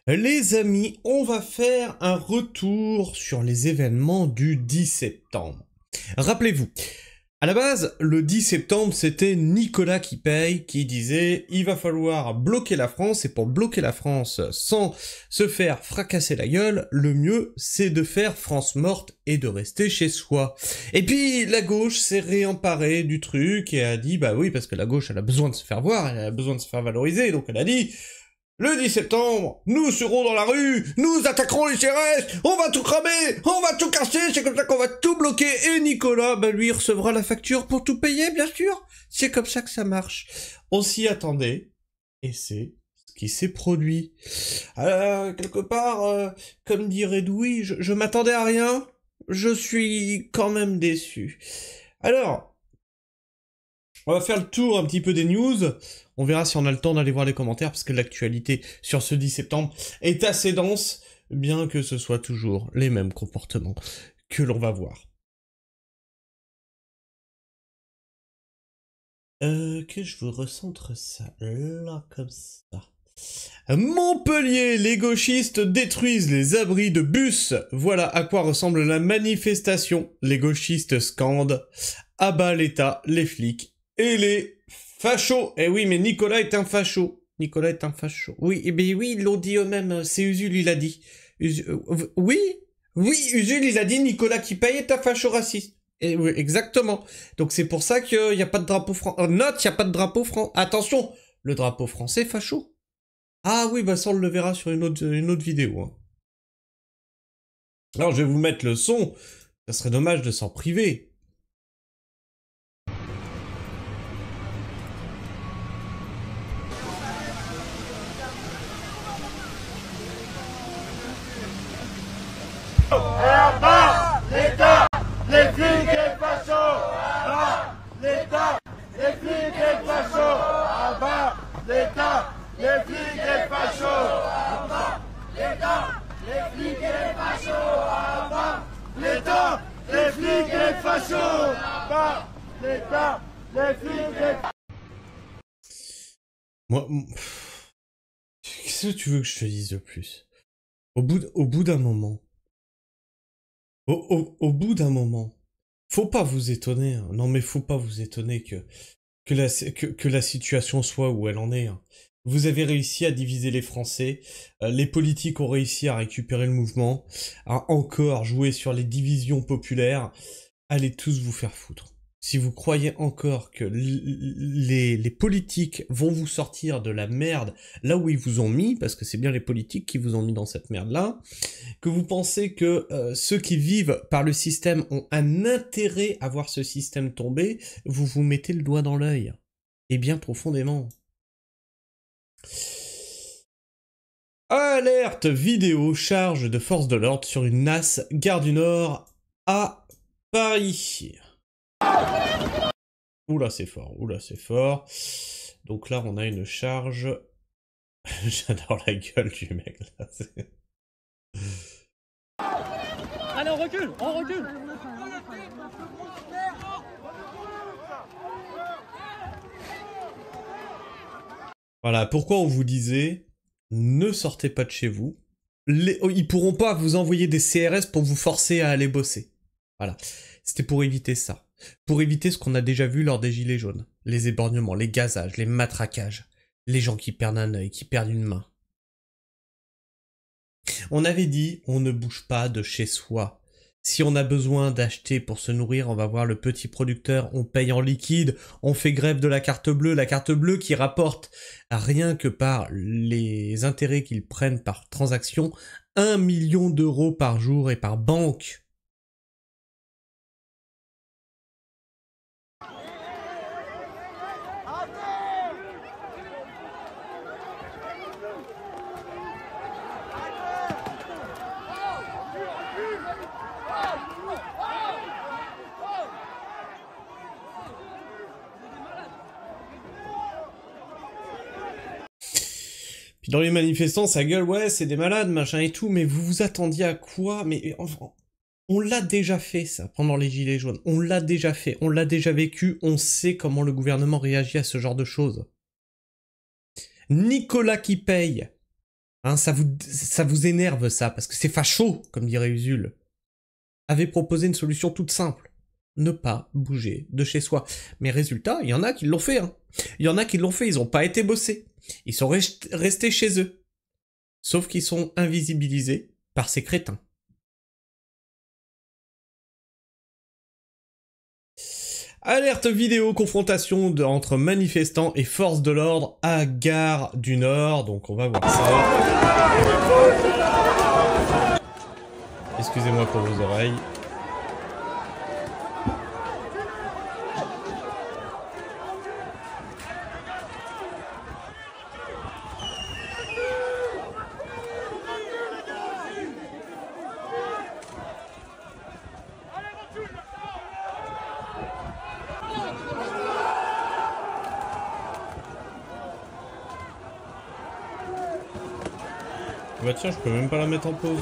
Les amis, on va faire un retour sur les événements du 10 septembre. Rappelez-vous, à la base, le 10 septembre, c'était Nicolas qui paye, qui disait « Il va falloir bloquer la France, et pour bloquer la France sans se faire fracasser la gueule, le mieux, c'est de faire France morte et de rester chez soi. » Et puis, la gauche s'est réemparée du truc et a dit « Bah oui, parce que la gauche, elle a besoin de se faire voir, elle a besoin de se faire valoriser, donc elle a dit... » Le 10 septembre, nous serons dans la rue, nous attaquerons les CRS, on va tout cramer, on va tout casser, c'est comme ça qu'on va tout bloquer, et Nicolas, bah lui, recevra la facture pour tout payer, bien sûr. C'est comme ça que ça marche. On s'y attendait, et c'est ce qui s'est produit. Quelque part, comme dirait Edoui, je m'attendais à rien, je suis quand même déçu. Alors, on va faire le tour un petit peu des news. On verra si on a le temps d'aller voir les commentaires, parce que l'actualité sur ce 10 septembre est assez dense, bien que ce soit toujours les mêmes comportements que l'on va voir. Que je vous recentre ça là, comme ça. Montpellier, les gauchistes détruisent les abris de bus. Voilà à quoi ressemble la manifestation. Les gauchistes scandent « À bas l'État, les flics et les fachos ». Eh oui, mais Nicolas est un facho. Nicolas est un facho. Oui, eh bien oui, ils l'ont dit eux-mêmes. C'est Usul, il a dit. Oui, Usul, il a dit Nicolas qui paye est un facho raciste. Et oui, exactement. Donc c'est pour ça qu'il n'y a pas de drapeau français. Note, il n'y a pas de drapeau français. Attention, le drapeau français facho. Ah oui, bah ça on le verra sur une autre vidéo. Hein. Alors je vais vous mettre le son. Ça serait dommage de s'en priver. L'État, les flics et fachos. L'État, les flics et fachos. L'État, les flics et fachos. L'État, les flics et fachos. L'État, les flics et fachos. L'État, les flics et fachos. Moi, qu'est-ce que tu veux que je te dise de plus? Au bout d'un moment, au bout d'un moment, faut pas vous étonner. Hein. Non mais faut pas vous étonner que la situation soit où elle en est. Hein. Vous avez réussi à diviser les Français, les politiques ont réussi à récupérer le mouvement, à encore jouer sur les divisions populaires. Allez tous vous faire foutre. Si vous croyez encore que les politiques vont vous sortir de la merde là où ils vous ont mis, parce que c'est bien les politiques qui vous ont mis dans cette merde-là, que vous pensez que ceux qui vivent par le système ont un intérêt à voir ce système tomber, vous vous mettez le doigt dans l'œil. Et bien profondément. Alerte vidéo charge de force de l'ordre sur une NAS Gare du Nord à Paris. Oula c'est fort, oula c'est fort. Donc là on a une charge. J'adore la gueule du mec là. Allez on recule, on recule. Voilà, pourquoi on vous disait, ne sortez pas de chez vous. Ils pourront pas vous envoyer des CRS pour vous forcer à aller bosser. Voilà, c'était pour éviter ça. Pour éviter ce qu'on a déjà vu lors des gilets jaunes. Les éborgnements, les gazages, les matraquages. Les gens qui perdent un œil, qui perdent une main. On avait dit, on ne bouge pas de chez soi. Si on a besoin d'acheter pour se nourrir, on va voir le petit producteur, on paye en liquide, on fait grève de la carte bleue qui rapporte rien que par les intérêts qu'ils prennent par transaction, 1 million d'euros par jour et par banque. Puis dans les manifestants, ça gueule, ouais, c'est des malades, machin et tout, mais vous vous attendiez à quoi? Mais enfin, on l'a déjà fait, ça, pendant les gilets jaunes. On l'a déjà fait, on l'a déjà vécu, on sait comment le gouvernement réagit à ce genre de choses. Nicolas qui paye. Hein, ça vous énerve ça, parce que c'est facho, comme dirait Usul. Avait proposé une solution toute simple. Ne pas bouger de chez soi. Mais résultat, il y en a qui l'ont fait. Hein. Il y en a qui l'ont fait, ils n'ont pas été bossés. Ils sont restés chez eux. Sauf qu'ils sont invisibilisés par ces crétins. Alerte vidéo confrontation entre manifestants et forces de l'ordre à Gare du Nord. Donc on va voir ça. Excusez-moi pour vos oreilles. Bah tiens, je peux même pas la mettre en pause.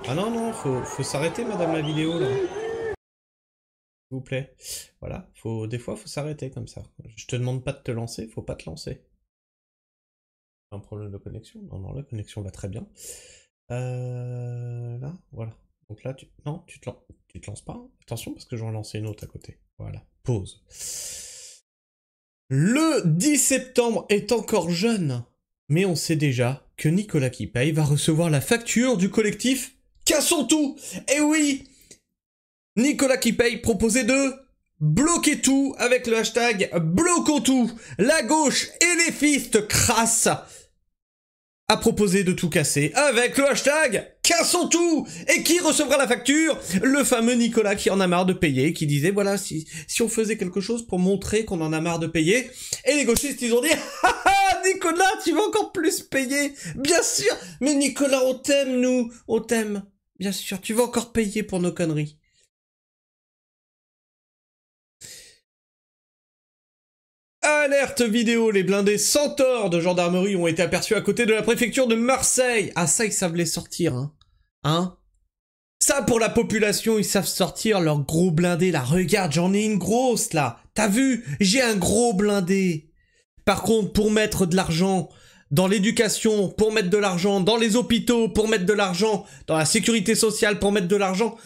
Ah non, non, faut s'arrêter, madame, la vidéo, là. S'il vous plaît. Voilà, des fois, faut s'arrêter comme ça. Je te demande pas de te lancer, faut pas te lancer. Un problème de connexion? Non, non, la connexion va très bien. Là, voilà. Donc là, non, tu te lances pas. Hein. Attention, parce que je vais en lancer une autre à côté. Voilà, pause. Le 10 septembre est encore jeune. Mais on sait déjà que Nicolas qui paye va recevoir la facture du collectif Cassons tout. Et oui, Nicolas qui paye proposait de bloquer tout avec le hashtag Bloquons tout. La gauche et les fistes crasses a proposé de tout casser avec le hashtag Cassons tout. Et qui recevra la facture? Le fameux Nicolas qui en a marre de payer, qui disait voilà, si on faisait quelque chose pour montrer qu'on en a marre de payer. Et les gauchistes, ils ont dit haha, Nicolas, tu vas encore plus payer. Bien sûr, mais Nicolas, on t'aime, nous, on t'aime. Bien sûr, tu vas encore payer pour nos conneries. Alerte vidéo, les blindés Centaures de gendarmerie ont été aperçus à côté de la préfecture de Marseille. Ah ça, ils savent les sortir, hein. Hein? Ça, pour la population, ils savent sortir leur gros blindé, là. Regarde, j'en ai une grosse, là. T'as vu? J'ai un gros blindé. Par contre, pour mettre de l'argent dans l'éducation, pour mettre de l'argent dans les hôpitaux, pour mettre de l'argent dans la sécurité sociale, pour mettre de l'argent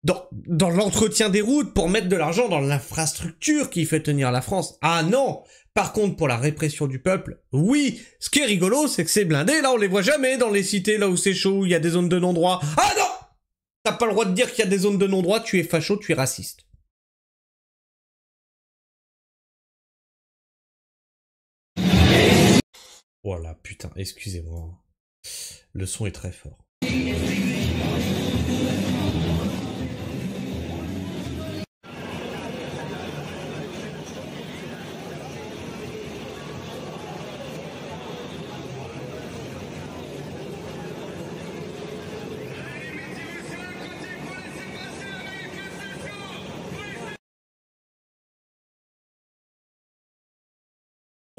dans l'entretien des routes, pour mettre de l'argent dans l'infrastructure qui fait tenir la France. Ah non! Par contre, pour la répression du peuple, oui! Ce qui est rigolo, c'est que ces blindés, là, on les voit jamais dans les cités, là où c'est chaud, où il y a des zones de non-droit. Ah non! T'as pas le droit de dire qu'il y a des zones de non-droit, tu es facho, tu es raciste. Voilà, putain, excusez-moi. Le son est très fort.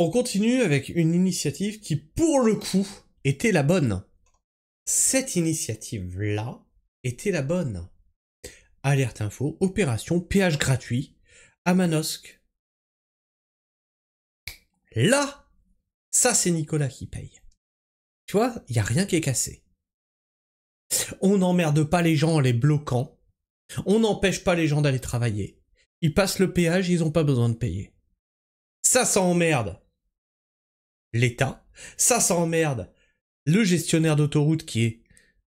On continue avec une initiative qui, pour le coup, était la bonne. Cette initiative-là était la bonne. Alerte info, opération péage gratuit à Manosque. Là, ça c'est Nicolas qui paye. Tu vois, il n'y a rien qui est cassé. On n'emmerde pas les gens en les bloquant. On n'empêche pas les gens d'aller travailler. Ils passent le péage, ils n'ont pas besoin de payer. Ça emmerde l'État, ça emmerde le gestionnaire d'autoroute qui est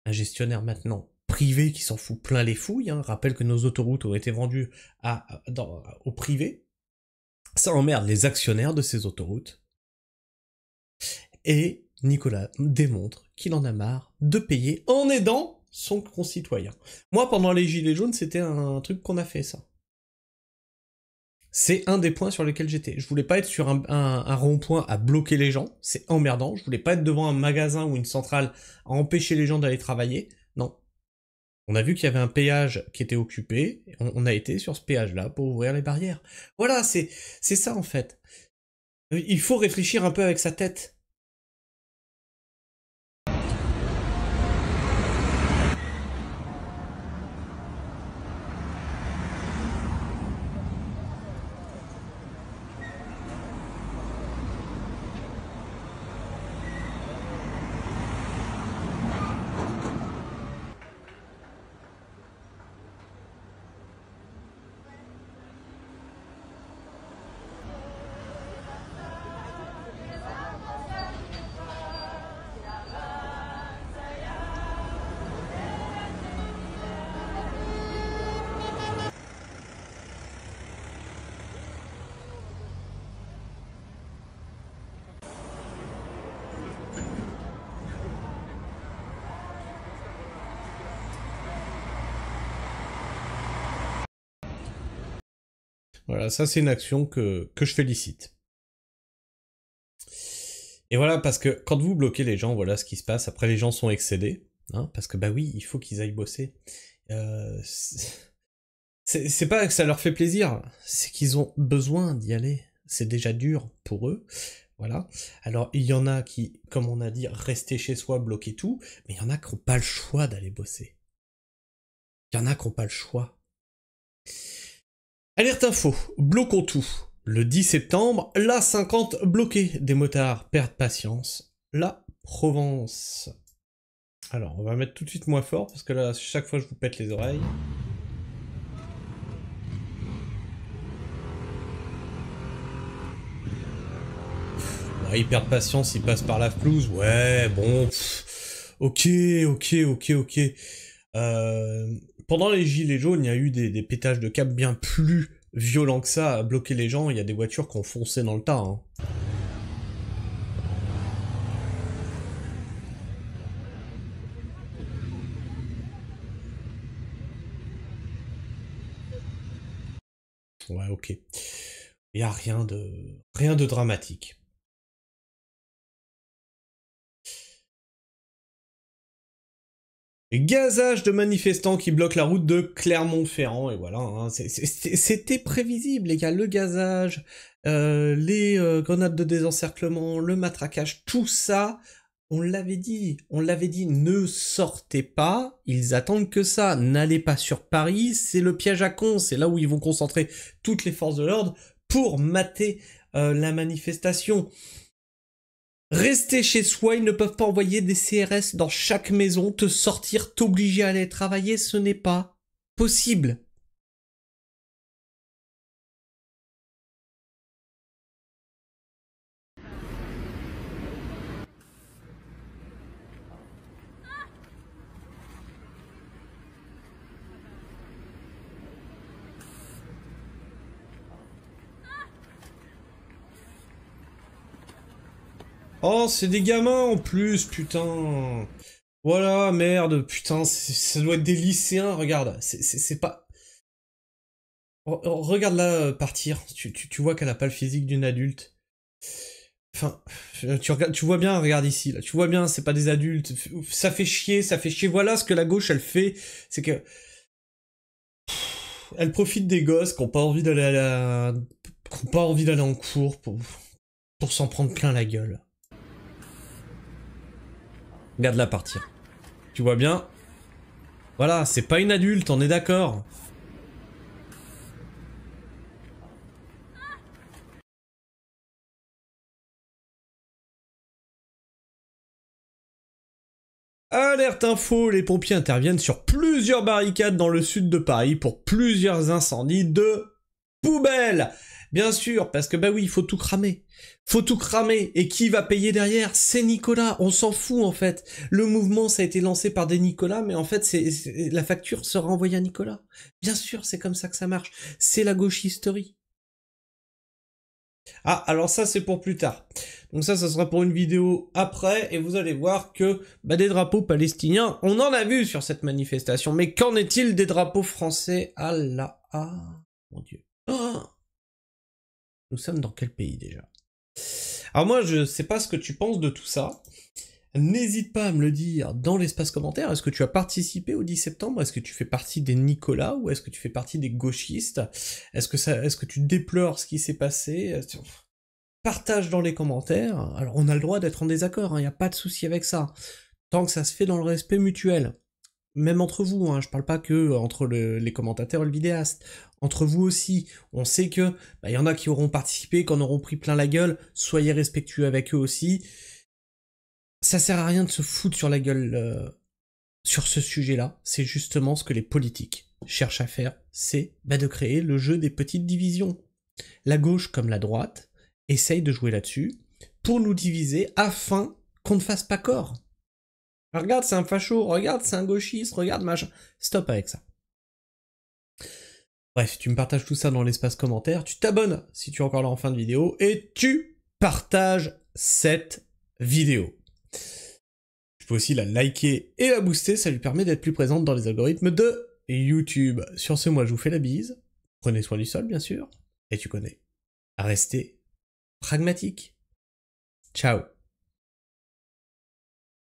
un gestionnaire maintenant privé qui s'en fout plein les fouilles. Hein. Rappelle que nos autoroutes ont été vendues au privé. Ça emmerde les actionnaires de ces autoroutes. Et Nicolas démontre qu'il en a marre de payer en aidant son concitoyen. Moi, pendant les Gilets jaunes, c'était un truc qu'on a fait, ça. C'est un des points sur lesquels j'étais. Je voulais pas être sur un rond-point à bloquer les gens, c'est emmerdant. Je voulais pas être devant un magasin ou une centrale à empêcher les gens d'aller travailler. Non. On a vu qu'il y avait un péage qui était occupé, on a été sur ce péage-là pour ouvrir les barrières. Voilà, c'est ça en fait. Il faut réfléchir un peu avec sa tête. Voilà, ça c'est une action que je félicite. Et voilà, parce que quand vous bloquez les gens, voilà ce qui se passe. Après, les gens sont excédés. Hein, parce que bah oui, il faut qu'ils aillent bosser. C'est pas que ça leur fait plaisir, c'est qu'ils ont besoin d'y aller. C'est déjà dur pour eux. Voilà. Alors, il y en a qui, comme on a dit, rester chez soi, bloquer tout, mais il y en a qui n'ont pas le choix d'aller bosser. Il y en a qui n'ont pas le choix. Alerte info, bloquons tout. Le 10 septembre, l'A50 bloqué. Des motards perdent patience. La Provence. Alors, on va mettre tout de suite moins fort, parce que là, chaque fois, je vous pète les oreilles. Ils perdent patience, ils passent par la pelouse. Ouais, bon, ok. Pendant les gilets jaunes, il y a eu des pétages de câbles bien plus violents que ça à bloquer les gens. Il y a des voitures qui ont foncé dans le tas. Hein. Ouais, ok. Il n'y a rien de dramatique. Gazage de manifestants qui bloquent la route de Clermont-Ferrand, et voilà, hein, c'était prévisible, les gars, le gazage, les grenades de désencerclement, le matraquage, tout ça, on l'avait dit, ne sortez pas, ils attendent que ça, n'allez pas sur Paris, c'est le piège à con, c'est là où ils vont concentrer toutes les forces de l'ordre pour mater la manifestation. Rester chez soi, ils ne peuvent pas envoyer des CRS dans chaque maison, te sortir, t'obliger à aller travailler, ce n'est pas possible. Oh, c'est des gamins en plus, putain. Voilà, merde, putain, ça doit être des lycéens, regarde, c'est pas... Regarde là partir, tu vois qu'elle a pas le physique d'une adulte. Enfin, tu vois bien, regarde ici, là, tu vois bien, c'est pas des adultes, ça fait chier, voilà ce que la gauche elle fait, c'est que... Elle profite des gosses qui ont pas envie d'aller en cours pour s'en prendre plein la gueule. Regarde-la partir. Tu vois bien? Voilà, c'est pas une adulte, on est d'accord. Alerte info, les pompiers interviennent sur plusieurs barricades dans le sud de Paris pour plusieurs incendies de poubelles. Bien sûr, parce que bah oui, il faut tout cramer. Faut tout cramer. Et qui va payer derrière? C'est Nicolas. On s'en fout en fait. Le mouvement, ça a été lancé par des Nicolas, mais en fait, la facture sera envoyée à Nicolas. Bien sûr, c'est comme ça que ça marche. C'est la gauchisterie. Ah, alors ça, c'est pour plus tard. Donc ça sera pour une vidéo après, et vous allez voir que bah, des drapeaux palestiniens, on en a vu sur cette manifestation. Mais qu'en est-il des drapeaux français? Ah là, ah, mon Dieu. Oh, nous sommes dans quel pays déjà? Alors moi, je sais pas ce que tu penses de tout ça. N'hésite pas à me le dire dans l'espace commentaire. Est-ce que tu as participé au 10 septembre? Est-ce que tu fais partie des Nicolas ou est-ce que tu fais partie des gauchistes? Est-ce que tu déplores ce qui s'est passé? Partage dans les commentaires. Alors on a le droit d'être en désaccord, il n'y a pas de souci avec ça. Tant que ça se fait dans le respect mutuel. Même entre vous, hein, je parle pas que entre les commentateurs et le vidéaste. Entre vous aussi, on sait que y en a qui auront participé, qui en auront pris plein la gueule, soyez respectueux avec eux aussi. Ça sert à rien de se foutre sur la gueule sur ce sujet-là, c'est justement ce que les politiques cherchent à faire, c'est de créer le jeu des petites divisions. La gauche comme la droite essaye de jouer là-dessus pour nous diviser afin qu'on ne fasse pas corps. Regarde, c'est un facho, regarde, c'est un gauchiste, regarde, machin. Stop avec ça. Bref, tu me partages tout ça dans l'espace commentaire, tu t'abonnes si tu es encore là en fin de vidéo, et tu partages cette vidéo. Tu peux aussi la liker et la booster, ça lui permet d'être plus présente dans les algorithmes de YouTube. Sur ce, moi je vous fais la bise, prenez soin du sol bien sûr, et tu connais. Restez pragmatique. Ciao.